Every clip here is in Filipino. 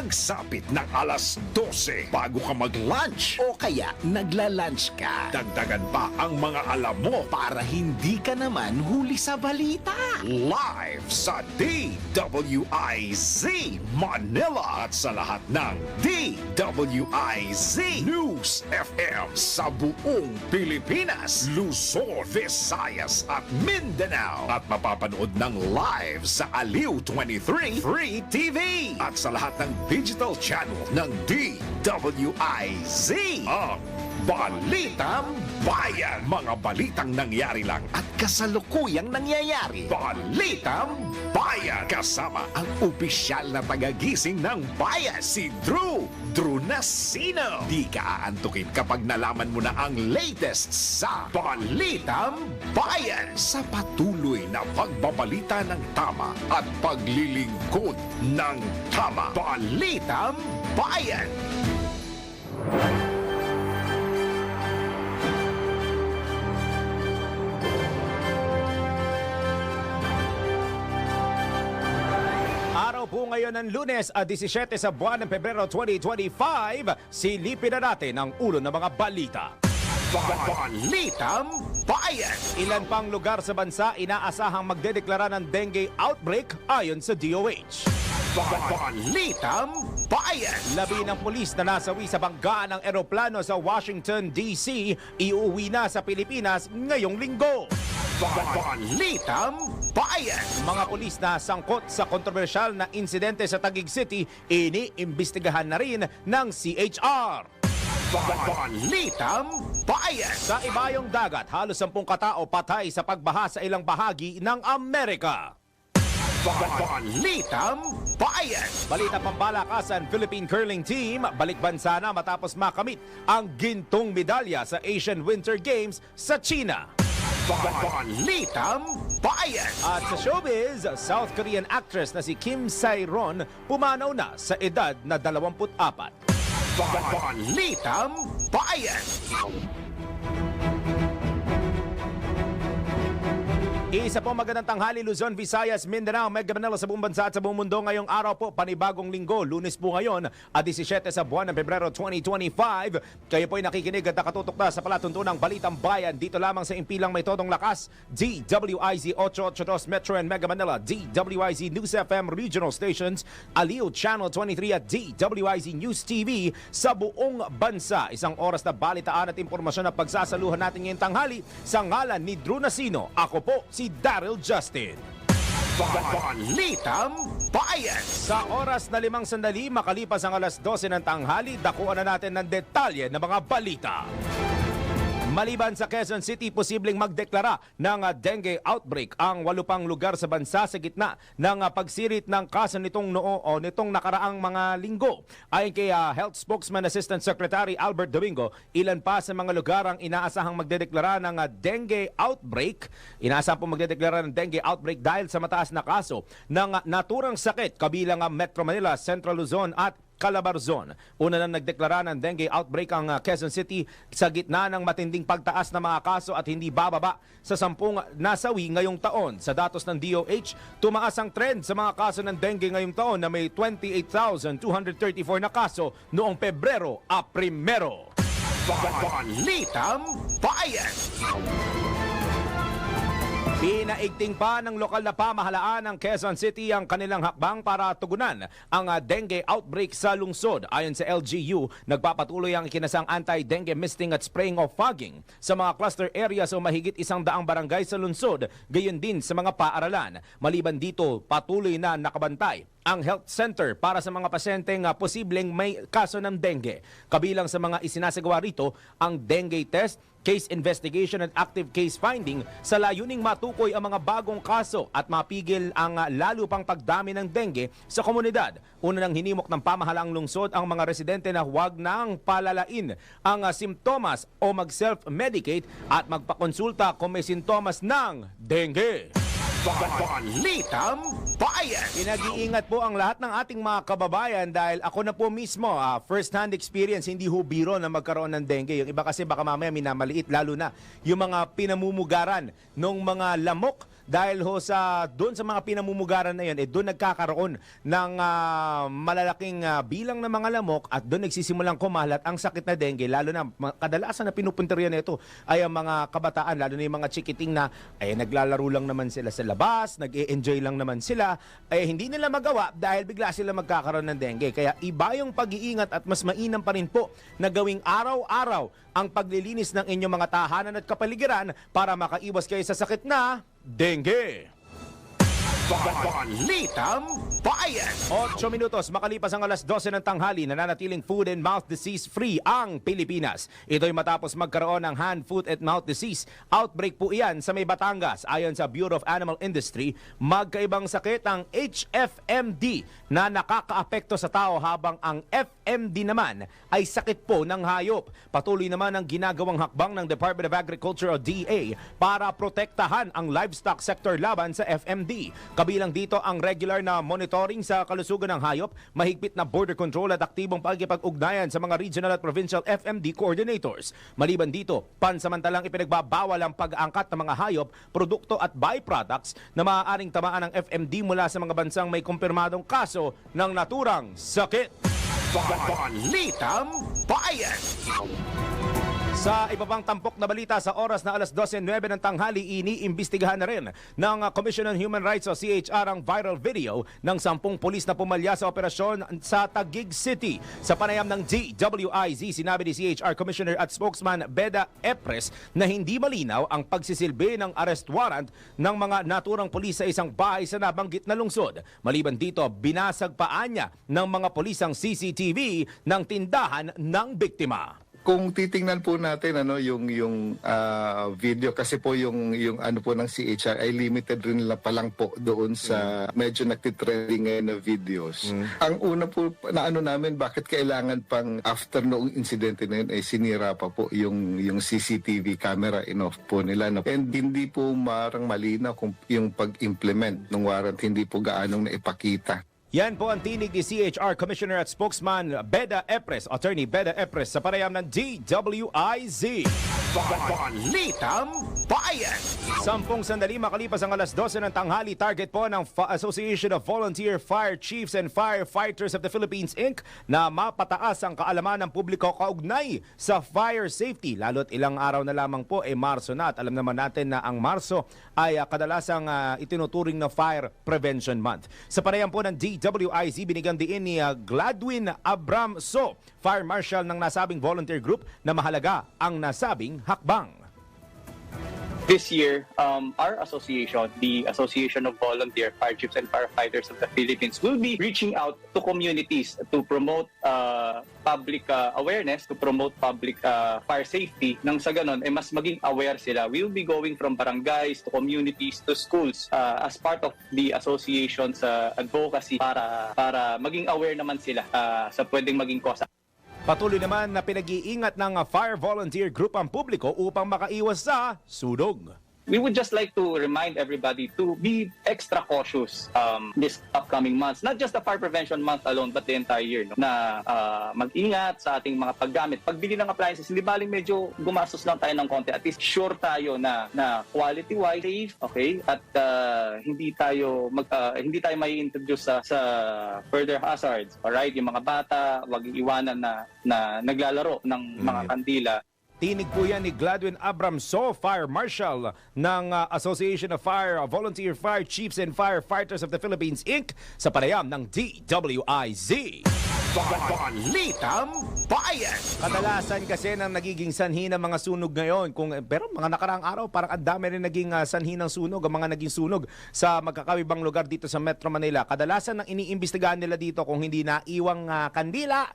pagsapit ng alas 12 bago ka mag-lunch O kaya nagla-lunch ka dagdagan pa ang mga alam mo para hindi ka naman huli sa balita. live sa DWIZ Manila at sa lahat ng DWIZ News FM sa buong Pilipinas, Luzon, Visayas at Mindanao at mapapanood ng live sa Aliw 23 Free TV at sa lahat ng digital channel ng DWIZ ang Balitang Bayan. Mga balitang nangyari lang at kasalukuyang nangyayari. Balitang Bayan. Kasama ang opisyal na tagagising ng bayan, si Drew Nasino. Di ka aantukin kapag nalaman mo na ang latest sa Balitang Bayan. Sa patuloy na pagbabalita ng tama at paglilingkod ng tama. Balitang Bayan. Araw po ngayon ng Lunes, 17 sa buwan ng Pebrero 2025, silipin na natin ang ulo ng mga balita. Balitang Bayan. Ilan pang lugar sa bansa inaasahang magdedeklara ng dengue outbreak ayon sa DOH. Balitang Bayan. Labi ng pulis na nasawi sa banggaan ng eroplano sa Washington, D.C. iuwi na sa Pilipinas ngayong linggo. Balitang Bayan. Mga pulis na sangkot sa kontrobersyal na insidente sa Taguig City, iniimbestigahan na rin ng CHR. Balitang Bayan. Sa ibayong dagat, halos 10 katao patay sa pagbaha sa ilang bahagi ng Amerika. Balitang Bayan. Balita pambalakasan, Philippine Curling Team balik bansa na matapos makamit ang gintong medalya sa Asian Winter Games sa China. Balitang Bayan. At sa showbiz, South Korean actress na si Kim Sae-ron pumanaw na sa edad na 24. Balitang Bayan. Isa po magandang tanghali, Luzon, Visayas, Mindanao, Mega Manila sa buong bansa at sa buong mundo. Ngayong araw po, panibagong linggo, Lunes po ngayon, 17 sa buwan ng Pebrero 2025. Kayo po'y nakikinig at nakatutok na sa palatuntunang Balitang Bayan dito lamang sa impilang may todong lakas, DWIZ 882 Metro and Mega Manila, DWIZ News FM Regional Stations, Aliw Channel 23 at DWIZ News TV sa buong bansa. Isang oras na balitaan at impormasyon na pagsasaluhan natin ngayong tanghali sa ngalan ni Drew Nasino. Ako po si Daryl Justin. Balitang Bayan. Sa oras na 5 sandali makalipas ang alas 12 ng tanghali, dakuan na natin ng detalye ng mga balita. Maliban sa Quezon City, posibleng magdeklara ng dengue outbreak ang 8 pang lugar sa bansa sa gitna ng pagsirit ng kaso nitong nakaraang mga linggo. Ayon kay Health Spokesman Assistant Secretary Albert Domingo, ilan pa sa mga lugar ang inaasahang magdedeklara ng dengue outbreak. Inaasahang po magdedeklara ng dengue outbreak dahil sa mataas na kaso ng naturang sakit kabilang ang Metro Manila, Central Luzon at Calabarzon. Una na nagdeklara ng dengue outbreak ang Quezon City sa gitna ng matinding pagtaas ng mga kaso at hindi bababa sa 10 nasawi ngayong taon. Sa datos ng DOH, tumaas ang trend sa mga kaso ng dengue ngayong taon na may 28,234 na kaso noong Pebrero a 1. Balitang Bayan. Pinaigting pa ng lokal na pamahalaan ng Quezon City ang kanilang hakbang para tugunan ang dengue outbreak sa lungsod. Ayon sa LGU, nagpapatuloy ang ikinasang anti-dengue misting at spraying o fogging sa mga cluster areas o mahigit 100 barangay sa lungsod, gayon din sa mga paaralan. Maliban dito, patuloy na nakabantay ang health center para sa mga pasyenteng posibleng may kaso ng dengue. Kabilang sa mga isinasagawa rito ang dengue test, case investigation at active case finding sa layuning matukoy ang mga bagong kaso at mapigil ang lalo pang pagdami ng dengue sa komunidad. Una nang hinimok ng pamahalaang lungsod ang mga residente na huwag nang palalain ang simptomas o mag-self-medicate at magpakonsulta kung may sintomas ng dengue. Balitang bayan. Pinag-iingat po ang lahat ng ating mga kababayan dahil ako na po mismo, first-hand experience, hindi ho biro na magkaroon ng dengue. Yung iba kasi baka mamaya minamaliit, lalo na yung mga pinamumugaran ng mga lamok. Dahil ho doon sa mga pinamumugaran na yun, doon nagkakaroon ng malalaking bilang ng mga lamok at doon nagsisimulang kumalat ang sakit na dengue. Lalo na kadalasan na pinupunterian nito ay ang mga kabataan, lalo na yung mga chikiting na naglalaro lang naman sila sa labas, nag-e-enjoy lang naman sila, hindi nila magawa dahil bigla sila magkakaroon ng dengue. Kaya iba yung pag-iingat at mas mainam pa rin po na gawing araw-araw ang paglilinis ng inyong mga tahanan at kapaligiran para makaiwas kayo sa sakit na dengue. Balitang bayan. 8 minutos makalipas ang alas 12 ng tanghali, nananatiling food and mouth disease free ang Pilipinas. Ito'y matapos magkaroon ng hand, foot and mouth disease outbreak po iyan sa may Batangas. Ayon sa Bureau of Animal Industry, magkaibang sakit ang HFMD na nakakaapekto sa tao habang ang FMD naman ay sakit po ng hayop. Patuloy naman ang ginagawang hakbang ng Department of Agriculture o DA para protektahan ang livestock sector laban sa FMD. Kabilang dito ang regular na monitoring sa kalusugan ng hayop, mahigpit na border control at aktibong pagkipag-ugnayan sa mga regional at provincial FMD coordinators. Maliban dito, pansamantalang ipinagbabawal ang pag-angkat ng mga hayop, produkto at byproducts na maaaring tamaan ng FMD mula sa mga bansang may kumpirmadong kaso ng naturang sakit. Balitang bayan. Sa iba pang tampok na balita sa oras na alas 12:09 ng tanghali, iniimbestigahan na rin ng Commission on Human Rights o CHR ang viral video ng 10 pulis na pumalya sa operasyon sa Taguig City. Sa panayam ng DWIZ, sinabi ni CHR Commissioner at spokesman Beda Epres na hindi malinaw ang pagsisilbi ng arrest warrant ng mga naturang pulis sa isang bahay sa nabanggit na lungsod. Maliban dito, binasag paan niya ng mga pulis ang CCTV ng tindahan ng biktima. Kung titingnan po natin yung video, kasi po yung ano po ng CHR ay limited rin pa lang po doon sa medyo nagtitrending ngayon na videos. Ang una po na namin, bakit kailangan pang after noong insidente na yun ay sinira pa po yung CCTV camera, in-off po nila, no? And hindi po marang malinaw kung yung pag-implement ng warrant hindi po gaanong naipakita. Yan po ang tinig ni CHR Commissioner at spokesman Beda Epres, Attorney Beda Epres sa panayam ng DWIZ. Balitang bayan. 10 sandali makalipas ang alas 12 ng tanghali, target po ng Association of Volunteer Fire Chiefs and Firefighters of the Philippines, Inc. na mapataas ang kaalaman ng publiko kaugnay sa fire safety. Lalo't ilang araw na lamang po Marso na, at alam naman natin na ang Marso ay kadalasang itinuturing na Fire Prevention Month. Sa panayam po ng DWIZ, binigyan din ni Gladwin Abramso, Fire Marshal ng nasabing volunteer group, na mahalaga ang nasabing hakbang. This year, our association, the Association of Volunteer Fire Chiefs and Firefighters of the Philippines, will be reaching out to communities to promote public awareness, to promote public fire safety. Nang sa ganon, mas maging aware sila. We will be going from barangays to communities to schools as part of the association's advocacy para maging aware naman sila sa pwedeng maging kosa. Patuloy naman na pinag-iingat ng Fire Volunteer Group ang publiko upang makaiwas sa sunog. We would just like to remind everybody to be extra cautious this upcoming months. Not just the Fire Prevention Month alone, but the entire year. No? Na mag-ingat sa ating mga paggamit. Pagbili ng appliances, hindi baling medyo gumastos lang tayo ng konti. At least sure tayo na quality-wise, safe, okay? At hindi tayo may introduce sa further hazards. Alright? Yung mga bata, wag iwanan na naglalaro ng mga kandila. Tinig po yan ni Gladwin Abramso, Fire Marshal ng Association of Volunteer Fire Chiefs and Firefighters of the Philippines, Inc. sa panayam ng DWIZ. Balitang bayan. Kadalasan kasi nang nagiging sanhi ng mga sunog ngayon, pero mga nakaraang araw parang ang dami rin naging sanhi ng sunog, ang mga naging sunog sa magkakawibang lugar dito sa Metro Manila. Kadalasan ang iniimbestigahan nila dito kung hindi naiwang kandila,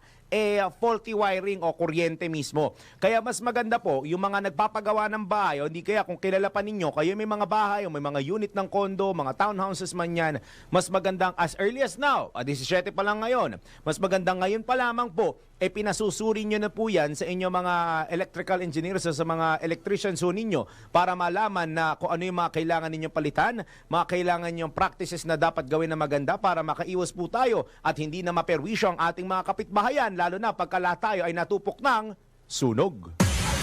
faulty wiring o kuryente mismo. Kaya mas maganda po yung mga nagpapagawa ng bahay, o hindi kaya kung kilala pa ninyo, kayo may mga bahay o may mga unit ng kondo, mga townhouses man yan, mas magandang as early as now, 17 pa lang ngayon, mas magandang ngayon pa lamang po, pinasusuri nyo na po yan sa inyong mga electrical engineers o sa mga electricians ho ninyo para malaman na kung ano yung mga kailangan ninyong palitan, mga kailangan ninyong practices na dapat gawin na maganda para makaiwas po tayo at hindi na maperwisyo ang ating mga kapitbahayan, lalo na pagkala tayo ay natupok ng sunog.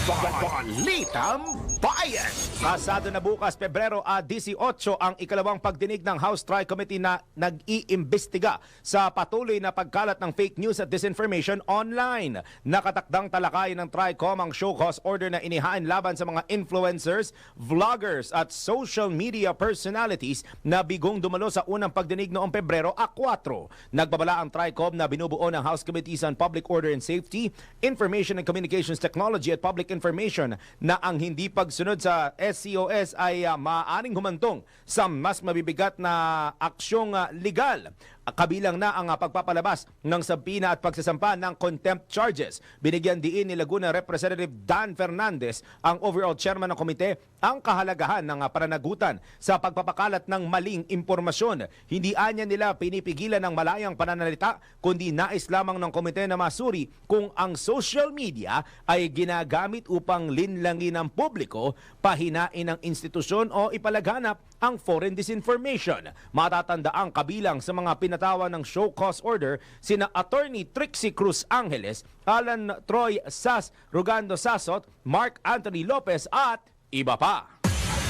Balitang Bayan. Pasado na bukas, Pebrero 18, ang ikalawang pagdinig ng House Tri-Committee na nag-iimbestiga sa patuloy na pagkalat ng fake news at disinformation online. Nakatakdang talakayin ng Tri-Com ang show cause order na inihain laban sa mga influencers, vloggers at social media personalities na bigong dumalo sa unang pagdinig noong Pebrero 4. Nagbabala ang Tri-Com na binubuo ng House Committees on Public Order and Safety, Information and Communications Technology at Public Information na ang hindi pagsunod sa SCOS ay maaaring humantong sa mas mabibigat na aksyong legal. Kabilang na ang pagpapalabas ng sabina at pagsasampa ng contempt charges. Binigyan diin ni Laguna Representative Dan Fernandez, ang overall chairman ng komite, ang kahalagahan ng pananagutan sa pagpapakalat ng maling impormasyon. Hindi anya nila pinipigilan ng malayang pananalita, kundi nais lamang ng komite na masuri kung ang social media ay ginagamit upang linlangin ng publiko, pahinain ang institusyon o ipalaganap ang foreign disinformation. Matatanda ang kabilang sa mga pinatawa ng show cause order sina Attorney Trixie Cruz Angeles, Alan Troy Sas, Rugando Sasot, Mark Anthony Lopez at iba pa.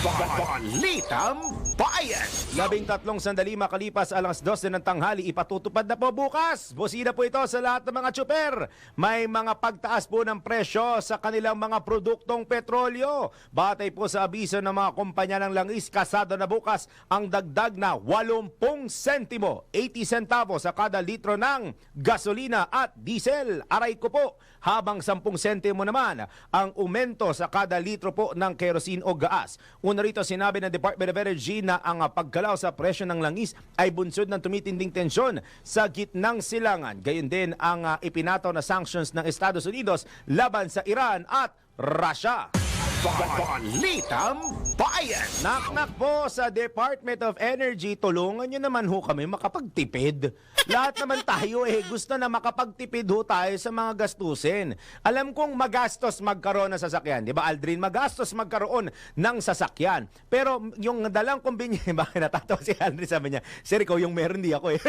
Balitang Bayan. 13 sandali makalipas alas 12 ng tanghali, ipatutupad na po bukas. Busina po ito sa lahat ng mga tsuper. May mga pagtaas po ng presyo sa kanilang mga produktong petrolyo. Batay po sa abiso ng mga kumpanya ng langis, kasado na bukas ang dagdag na 80 sentimo, 80 centavos sa kada litro ng gasolina at diesel. Aray ko po, habang 10 sentimo naman ang aumento sa kada litro po ng kerosene o gas. Una rito, sinabi ng Department of Energy na ang paggalaw sa presyo ng langis ay bunsod ng tumitinding tensyon sa gitnang silangan. Gayon din ang ipinataw na sanctions ng Estados Unidos laban sa Iran at Russia. Balitang Bayan. Naknak po sa Department of Energy, tulungan nyo naman ho kami makapagtipid. Lahat naman tayo gusto na makapagtipid ho tayo sa mga gastusin. Alam kong magastos magkaroon ng sasakyan. Di ba, Aldrin? Magastos magkaroon ng sasakyan. Pero yung dalang convenience, bakit natatawa si Aldrin, sabi niya, Sir, ikaw yung meron, di ako eh.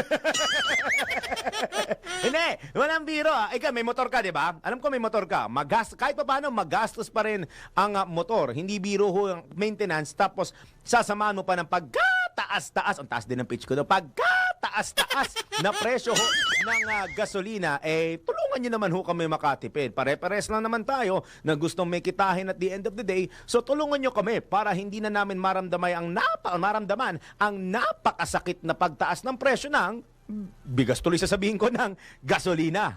Hindi, walang biro. Ikaw, may motor ka, di ba? Alam ko may motor ka. Kahit pa paano, magastos pa rin ang motor. Hindi biro ho ang maintenance. Tapos, sasamahan mo pa ng pagkataas-taas. Ang taas din ng pitch ko. Pagkataas-taas na presyo ho ng gasolina. Tulungan nyo naman ho kami makatipid. Pare-pares lang naman tayo na gustong may kitahin at the end of the day. So, tulungan nyo kami para hindi na namin maramdaman ang napakasakit na pagtaas ng presyo ng bigas, tuloy sasabihin ko, ng gasolina.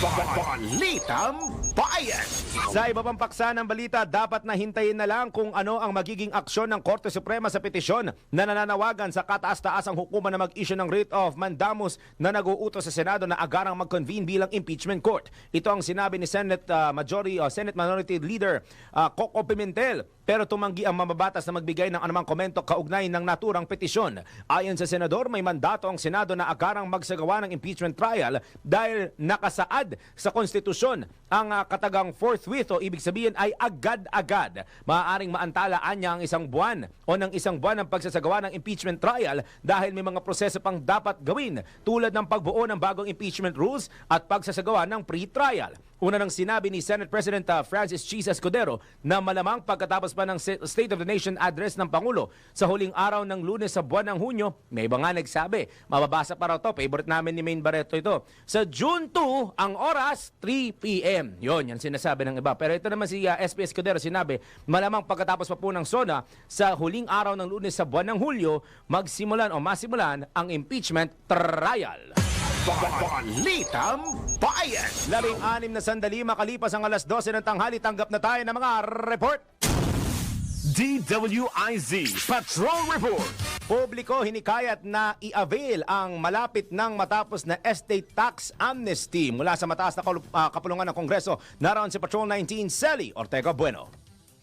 Balitang Bayan. Sa iba pang paksa ng balita, dapat na hintayin na lang kung ano ang magiging aksyon ng Korte Suprema sa petisyon na nananawagan sa kataas-taasang hukuman na mag-issue ng writ of mandamus na nag-uutos sa Senado na agarang mag-convene bilang impeachment court. Ito ang sinabi ni Senate Minority Leader Coco Pimentel, pero tumanggi ang mamabatas na magbigay ng anumang komento kaugnay ng naturang petisyon. Ayon sa senador, may mandato ang Senado na agarang magsagawa ng impeachment trial dahil nakasaad sa konstitusyon ang katagang forthwith o ibig sabihin ay agad-agad. Maaaring maantalaan niya ang isang buwan o ng isang buwan ang pagsasagawa ng impeachment trial dahil may mga proseso pang dapat gawin tulad ng pagbuo ng bagong impeachment rules at pagsasagawa ng pre-trial. Una nang sinabi ni Senate President Francis Chis Escudero na malamang pagkatapos pa ng State of the Nation address ng Pangulo sa huling araw ng Lunes sa buwan ng Hunyo, may iba nga nagsabi, mababasa pa raw to, favorite namin ni Maine Barreto ito, sa June 2, ang oras, 3 p.m. Yan sinasabi ng iba. Pero ito naman si SP Escudero, sinabi, malamang pagkatapos pa po ng SONA, sa huling araw ng Lunes sa buwan ng Hulyo, masimulan ang impeachment trial. Balitang Bayan. 16 na sandali makalipas ang alas 12 ng tanghali, tanggap na tayo ng mga report. DWIZ Patrol Report. Publiko hinikayat na i-avail ang malapit nang matapos na estate tax amnesty mula sa mataas na kapulungan ng Kongreso. Naroon si Patrol 19 Sally Ortega Bueno.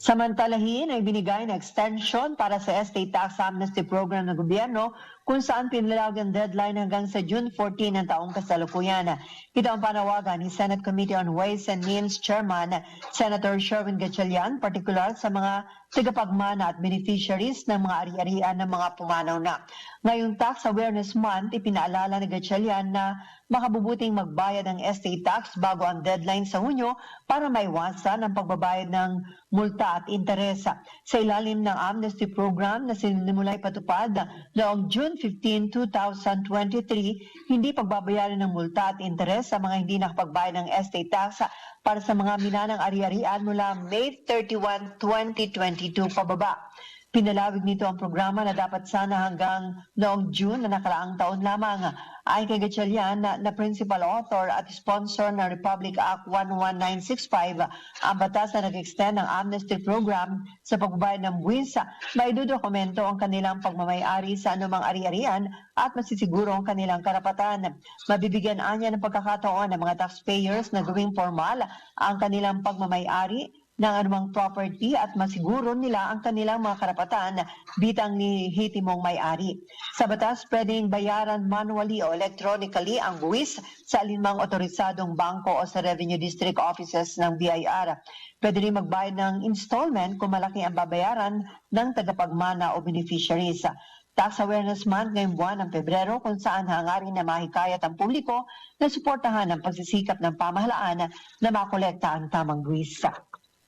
Samantalahin ay binigay na extension para sa estate tax amnesty program ng gobyerno kung saan pinalawag ang deadline hanggang sa June 14 ng taong kasalukuyan. Ito ang panawagan ni Senate Committee on Ways and Means Chairman Senator Sherwin Gatchalian, partikular sa mga tagapagmana at beneficiaries ng mga ari-arian ng mga pumanaw na. Ngayong Tax Awareness Month, ipinaalala ni Gatchalian na makabubuting magbayad ng estate tax bago ang deadline sa Hunyo para maiwasan ang pagbabayad ng multa at interesa. Sa ilalim ng amnesty program na sinimulay patupad noong June 15, 2023, hindi pagbabayaran ng multa at interes sa mga hindi nakapagbayad ng estate tax para sa mga minanang ari-arian mula May 31, 2022 pababa. Pinalawig nito ang programa na dapat sana hanggang noong June na nakaraang taon lamang. Ayon kay Gatchalian na principal author at sponsor ng Republic Act 11965, ang batas na nag-extend ng amnesty program sa pagbabayad ng buwis, maidodokumento ang kanilang pagmamayari sa anumang ari-arian at masisiguro ang kanilang karapatan. Mabibigyan anya ng pagkakataon ng mga taxpayers na gawing formal ang kanilang pagmamayari ng anumang property at masiguro nila ang kanilang mga karapatan bitang ni hitimong may-ari. Sa batas, pwedeng bayaran manually o electronically ang buwis sa alinmang otorisadong bangko o sa revenue district offices ng BIR. Pwede rin magbayad ng installment kung malaki ang babayaran ng tagapagmana o beneficiaries. Tax Awareness Month ngayong buwan ng Pebrero kung saan hangarin na mahikayat ang publiko na suportahan ang pagsisikap ng pamahalaan na makolekta ang tamang buwis.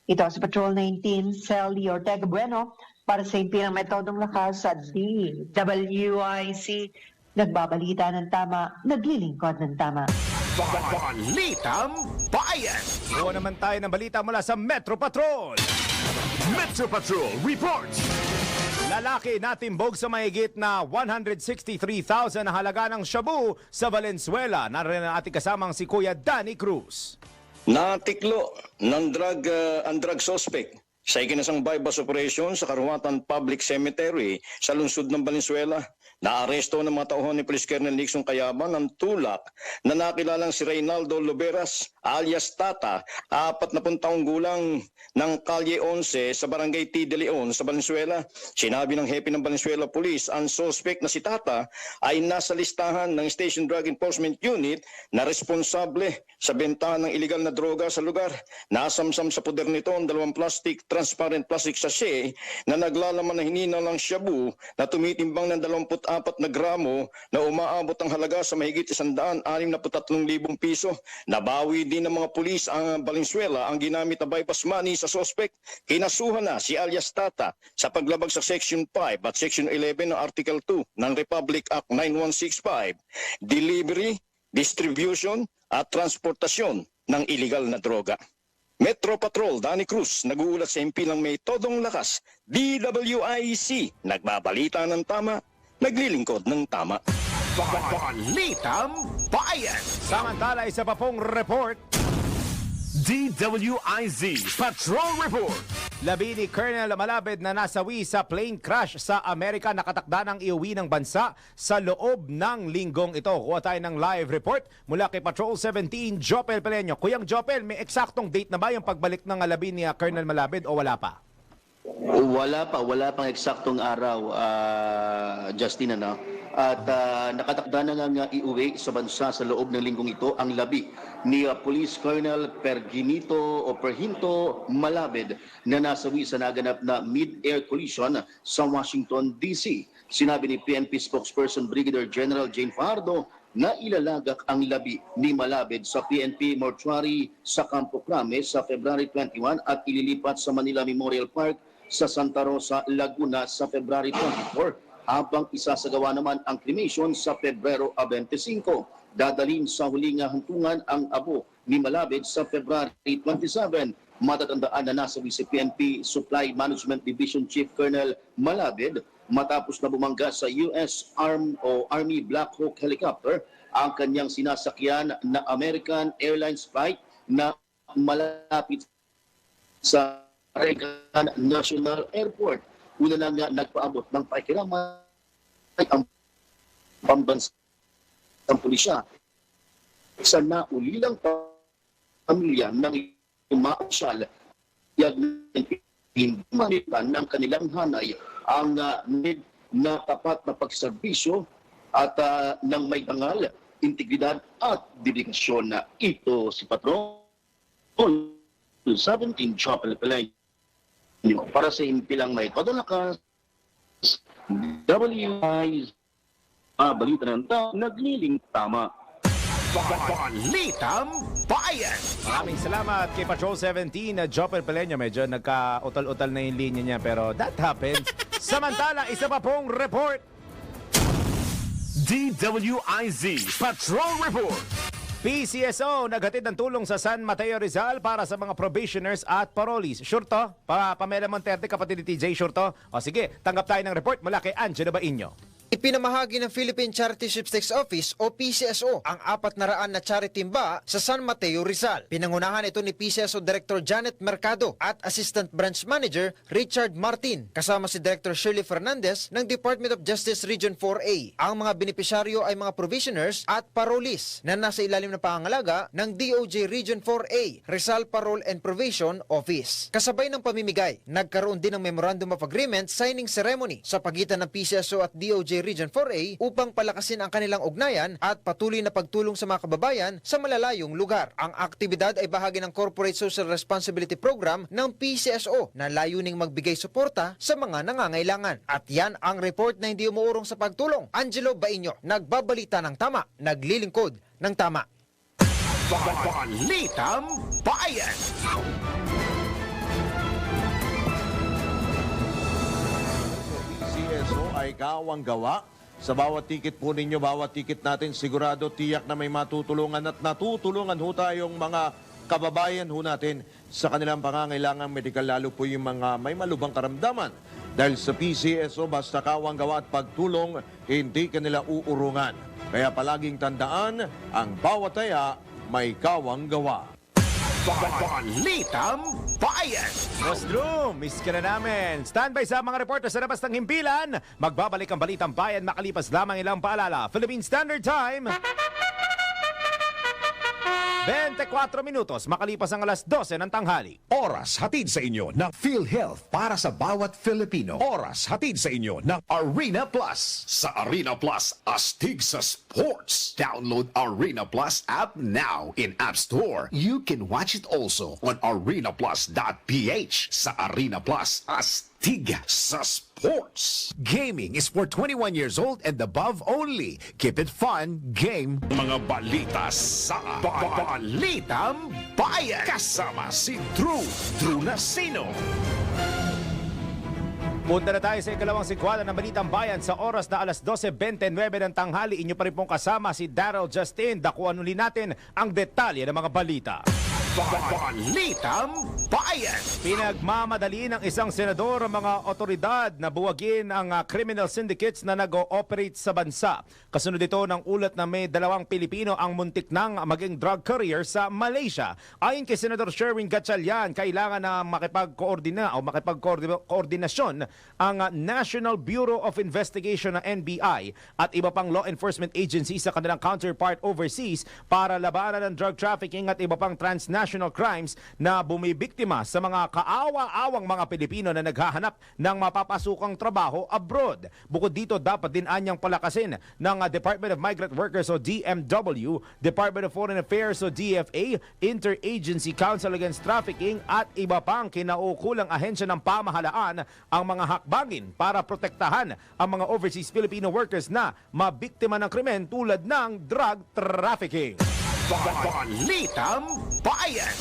Ito sa Patrol 19, Sally Ortega Bueno para sa impilang metodong lakas sa DWIC. Nagbabalita ng tama, naglilingkod ng tama. Balitang Bayan! Kuha naman tayo ng balita mula sa Metro Patrol. Metro Patrol reports! Lalaki natimbog sa mahigit na 163,000 na halaga ng shabu sa Valenzuela. Naroon ang ating kasamang si Kuya Danny Cruz. Natiklo ng drug suspect sa ikinasang bypass operation sa Karuhatan Public Cemetery sa lungsod ng Valenzuela. Naaresto ng mga tauhan ni Police Colonel Nixon Cayaban ng tulak na nakilalang si Reynaldo Loberas alias Tata, 40 taong gulang ng Kalye 11 sa Barangay T. De Leon sa Valenzuela. Sinabi ng hepe ng Valenzuela Police ang suspect na si Tata ay nasa listahan ng Station Drug Enforcement Unit na responsable sa bentahan ng iligal na droga sa lugar. Nasamsam sa poder nito ang 2 transparent plastic sachet na naglalaman na hininalang shabu na tumitimbang ng 24 na gramo na umaabot ang halaga sa mahigit 163,000 piso. Nabawi din ng mga pulis ang Valenzuela ang ginamit na bypass money sa suspect. Kinasuhan na si alias Tata sa paglabag sa Section 5 at Section 11 ng Article 2 ng Republic Act 9165, delivery, distribution at transportasyon ng iligal na droga. Metro Patrol, Danny Cruz, nag-uulat sa impilang may todong lakas. DWIC, nagbabalita ng tama, naglilingkod ng tama. Balitang Bayan! Samantala, isa pa pong report. DWIZ Patrol Report! Labi ni Colonel Malabed na nasawi sa plane crash sa Amerika, nakatakda ng iuwi ng bansa sa loob ng linggong ito. Kuha tayo ng live report mula kay Patrol 17, Jopel Peleño. Kuyang Jopel, may eksaktong date na ba yung pagbalik ng labi ni Colonel Malabed o wala pa? Wala pang eksaktong araw, Justin, ano? At nakatakda na nga iuwi sa bansa sa loob ng linggong ito ang labi ni Police Colonel Perhinto Malabed na nasawi sa naganap na mid-air collision sa Washington, D.C. Sinabi ni PNP spokesperson Brigadier General Jane Fajardo na ilalagak ang labi ni Malabed sa PNP mortuary sa Campo Crame sa February 21 at ililipat sa Manila Memorial Park sa Santa Rosa, Laguna sa February 24. Habang isasagawa naman ang cremation sa Pebrero 25. Dadalhin sa huling hantungan ang abo ni Malabed sa February 27. Matatandaan na nasawi si PNP Supply Management Division Chief Colonel Malabed matapos na bumangga sa US Army Black Hawk helicopter ang kanyang sinasakyan na American Airlines flight na malapit sa Reagan National Airport. Una na nga nagpaabot ng pakikiramay ang pambansang pulisya sa naulilang pamilya ng umaasyal yag manitan ng kanilang hanay ang na tapat na pagserbisyo at ng may tangal, integridad at dedikasyon na ito si Patron 17 Chapel Pelay. Para sa himpilang may kadalakas, WI balita ng tao, nagliling tama. Balitang Bayan. Maraming salamat kay Patrol 17 na Jopper Peleño. Medyo nagka-utal-utal na yung linya niya pero that happens. Samantala, isa pa pong report. DWIZ Patrol Report. PCSO naghatid ng tulong sa San Mateo Rizal para sa mga probationers at parolees. Sure to? Pamela Monterde, kapatid ni TJ, sure to? O sige, tanggap tayo ng report mula kay Angelo Bainyo. Ipinamahagi ng Philippine Charity Sweepstakes Office o PCSO ang 400 na charity timba sa San Mateo Rizal. Pinangunahan ito ni PCSO Director Janet Mercado at Assistant Branch Manager Richard Martin kasama si Director Shirley Fernandez ng Department of Justice Region 4A. Ang mga benepisyaryo ay mga probationers at parolees na nasa ilalim ng pangangalaga ng DOJ Region 4A Rizal Parole and Probation Office. Kasabay ng pamimigay, nagkaroon din ng Memorandum of Agreement signing ceremony sa pagitan ng PCSO at DOJ Region 4A upang palakasin ang kanilang ugnayan at patuloy na pagtulong sa mga kababayan sa malalayong lugar. Ang aktibidad ay bahagi ng Corporate Social Responsibility Program ng PCSO na layuning magbigay suporta sa mga nangangailangan. At yan ang report na hindi umuurong sa pagtulong. Angelo Bainyo, nagbabalita ng tama, naglilingkod ng tama. Balitang Bayan. PCSO ay kawang gawa. Sa bawat ticket po ninyo, bawat ticket natin, sigurado tiyak na may matutulungan at natutulungan ho tayong mga kababayan ho natin sa kanilang pangangailangan medikal, lalo po yung mga may malubhang karamdaman. Dahil sa PCSO, basta kawang gawa at pagtulong, hindi kanila uurungan. Kaya palaging tandaan, ang bawat taya may kawang gawa. Balitang Bayan. Boss Drew, miss ka na namin. Standby sa mga reporter sa labas ng himpilan. Magbabalik ang Balitang Bayan makalipas lamang ilang paalala. Philippine Standard Time. 24 minutos makalipas ang alas 12 ng tanghali. Oras hatid sa inyo ng PhilHealth para sa bawat Filipino. Oras hatid sa inyo ng Arena Plus. Sa Arena Plus, astig sa sports. Download Arena Plus app now in App Store. You can watch it also on arenaplus.ph. Sa Arena Plus, astig sa sports. Gaming is for 21 years old and above only. Keep it fun, game. Mga balita sa Balitang Bayan. Kasama si Drew Nasino. Punta na tayo sa ikalawang sigwala ng Balitang Bayan sa oras na alas 12:29 ng tanghali. Inyo pa rin pong kasama si Daryl Justin. Dakuan ulit natin ang detalye ng mga balita. Balitang Bayan. Pinagmamadali ng isang senador ang mga otoridad na buwagin ang criminal syndicates na nag-ooperate sa bansa. Kasunod ito ng ulat na may 2 Pilipino ang muntik nang maging drug courier sa Malaysia. Ayon kay Senador Sherwin Gatchalian, kailangan na makipagkoordinasyon ang National Bureau of Investigation na NBI at iba pang law enforcement agencies sa kanilang counterpart overseas para labanan ng drug trafficking at iba pang transnational crimes na bumibiktima sa mga kaawa-awang mga Pilipino na naghahanap ng mapapasukang trabaho abroad. Bukod dito, dapat din anyang palakasin ng Department of Migrant Workers o DMW, Department of Foreign Affairs o DFA, Interagency Council Against Trafficking at iba pang kinaukulang ahensya ng pamahalaan ang mga hakbangin para protektahan ang mga overseas Filipino workers na mabiktima ng krimen tulad ng drug trafficking. Balitang Bayan.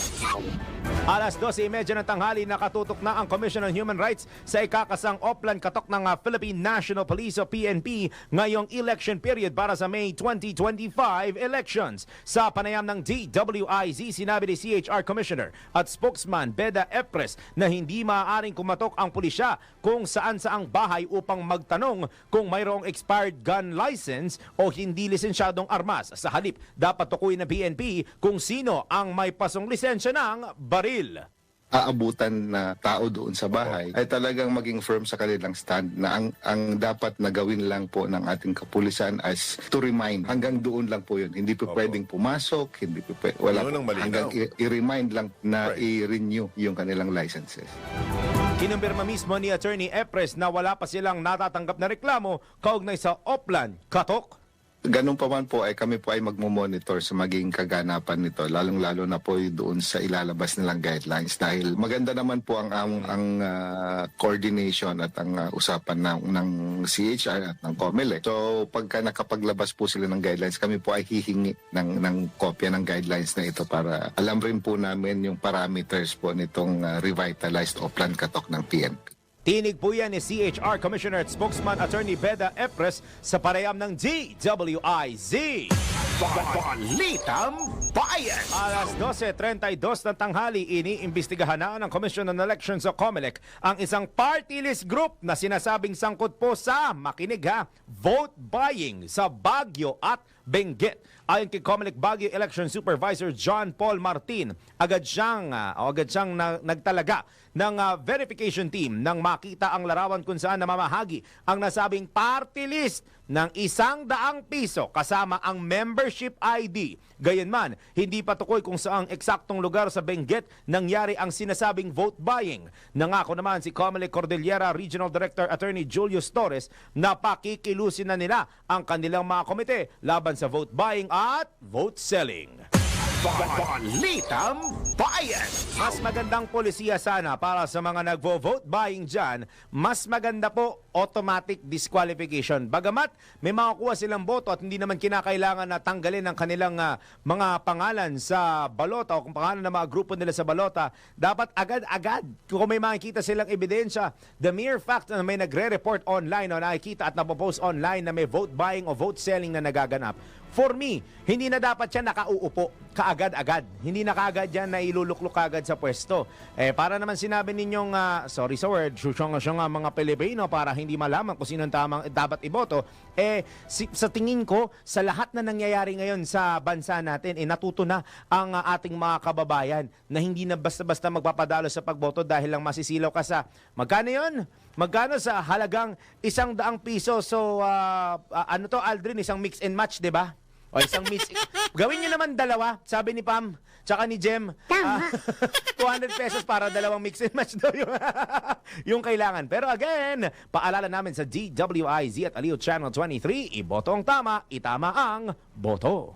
Alas 12:30 ng tanghali, nakatutok na ang Commission on Human Rights sa ikakasang Oplan katok ng Philippine National Police o PNP ngayong election period para sa May 2025 elections. Sa panayam ng DWIZ, sinabi ni CHR Commissioner at spokesman Beda Epres na hindi maaaring kumatok ang pulisya kung saan-saang bahay upang magtanong kung mayroong expired gun license o hindi lisensyadong armas. Sa halip, dapat tukuyin ng PNP kung sino ang may pasong lisensya ng baril. Aabutan na tao doon sa bahay ay talagang maging firm sa kanilang stand na ang dapat na gawin lang po ng ating kapulisan as to remind. Hanggang doon lang po yun. Hindi po pwedeng pumasok, hindi po hanggang i-remind lang na i-renew yung kanilang licenses. Kinumpirma mismo ni Attorney Epres na wala pa silang natatanggap na reklamo kaugnay sa Oplan Katok. Ganun pa man po ay kami po ay magmo-monitor sa maging kaganapan nito, lalong-lalo na po doon sa ilalabas nilang guidelines dahil maganda naman po ang coordination at ang usapan ng CHR at ng COMELEC. So pagka nakapaglabas po sila ng guidelines, kami po ay hihingi ng kopya ng guidelines na ito para alam rin po namin yung parameters po nitong revitalized Oplan Katok ng PNP. Tinig po yan ni CHR Commissioner at Spokesman Attorney Beda Epres sa pareham ng DWIZ. Balitang Bayan! Alas 12:32 ng tanghali, iniimbestigahan na ng Commission on Elections o COMELEC ang isang party list group na sinasabing sangkot po sa, makinig ha, vote buying sa Baguio at Benguet. Ayon kay COMELEC Baguio Election Supervisor John Paul Martin, agad siyang nagtalaga ng verification team nang makita ang larawan kung saan namamahagi ang nasabing party list ng 100 piso kasama ang membership ID. Gayunman, hindi pa tukoy kung saang eksaktong lugar sa Benguet nangyari ang sinasabing vote buying. Nangako naman si COMELEC Cordillera Regional Director Attorney Julius Torres na pakikilusin na nila ang kanilang mga komite laban sa vote buying at vote selling. Balitang Bayan! Mas magandang polisiya sana para sa mga nagvo-vote buying dyan. Mas maganda po automatic disqualification. Bagamat may makukuha silang boto at hindi naman kinakailangan na tanggalin ang kanilang mga pangalan sa balota o kung pangalan ng mga grupo nila sa balota, dapat agad-agad kung may makikita silang ebidensya, the mere fact na may nagre-report online o nakikita at napopost online na may vote buying o vote selling na nagaganap, for me, hindi na dapat siya nakauupo kaagad-agad. Hindi na kaagad yan na iluluklok kaagad sa pwesto. Para naman sinabi ninyong, sorry sa word, susyong mga Pilipino para hindi malaman kung sino tamang dapat iboto, sa tingin ko, sa lahat na nangyayari ngayon sa bansa natin, natuto na ang ating mga kababayan na hindi na basta-basta magpapadalo sa pagboto dahil lang masisilaw ka sa, magkano yun? Magkano sa halagang 100 piso? So, ano to, Aldrin, isang mix and match, di ba? O isang mix. Gawin nyo naman dalawa, sabi ni Pam, tsaka ni Jem. 200 pesos para dalawang mix and match daw yung kailangan. Pero again, paalala namin sa DWIZ at Aliw Channel 23, iboto ang tama, itama ang boto.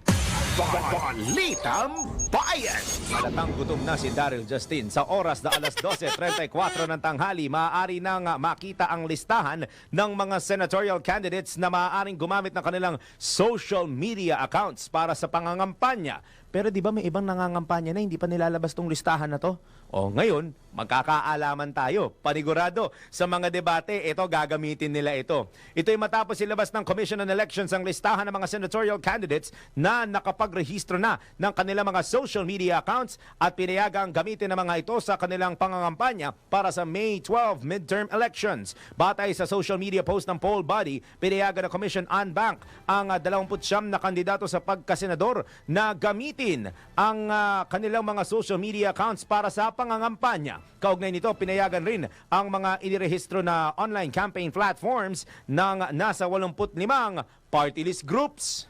Balitang Bayan! Halatang gutom na si Daryl Justin. Sa oras na alas 12:34 ng tanghali, maaari nang makita ang listahan ng mga senatorial candidates na maaaring gumamit ng kanilang social media accounts para sa pangangampanya. Pero di ba may ibang nangangampanya na hindi pa nilalabas tong listahan na to? O ngayon, magkakaalaman tayo. Panigurado sa mga debate, ito gagamitin nila ito. Ito ay matapos ilabas ng Commission on Elections ang listahan ng mga senatorial candidates na nakapagrehistro na ng kanilang mga social media accounts at pinayagang gamitin ng mga ito sa kanilang pangangampanya para sa May 12 midterm elections. Batay sa social media post ng poll body, pinayagan ng Commission on Bank ang 29 na kandidato sa pagkasenador na gamitin ang kanilang mga social media accounts para sa pangangampanya. Kaugnay nito, pinayagan rin ang mga inirehistro na online campaign platforms ng nasa 85 party list groups.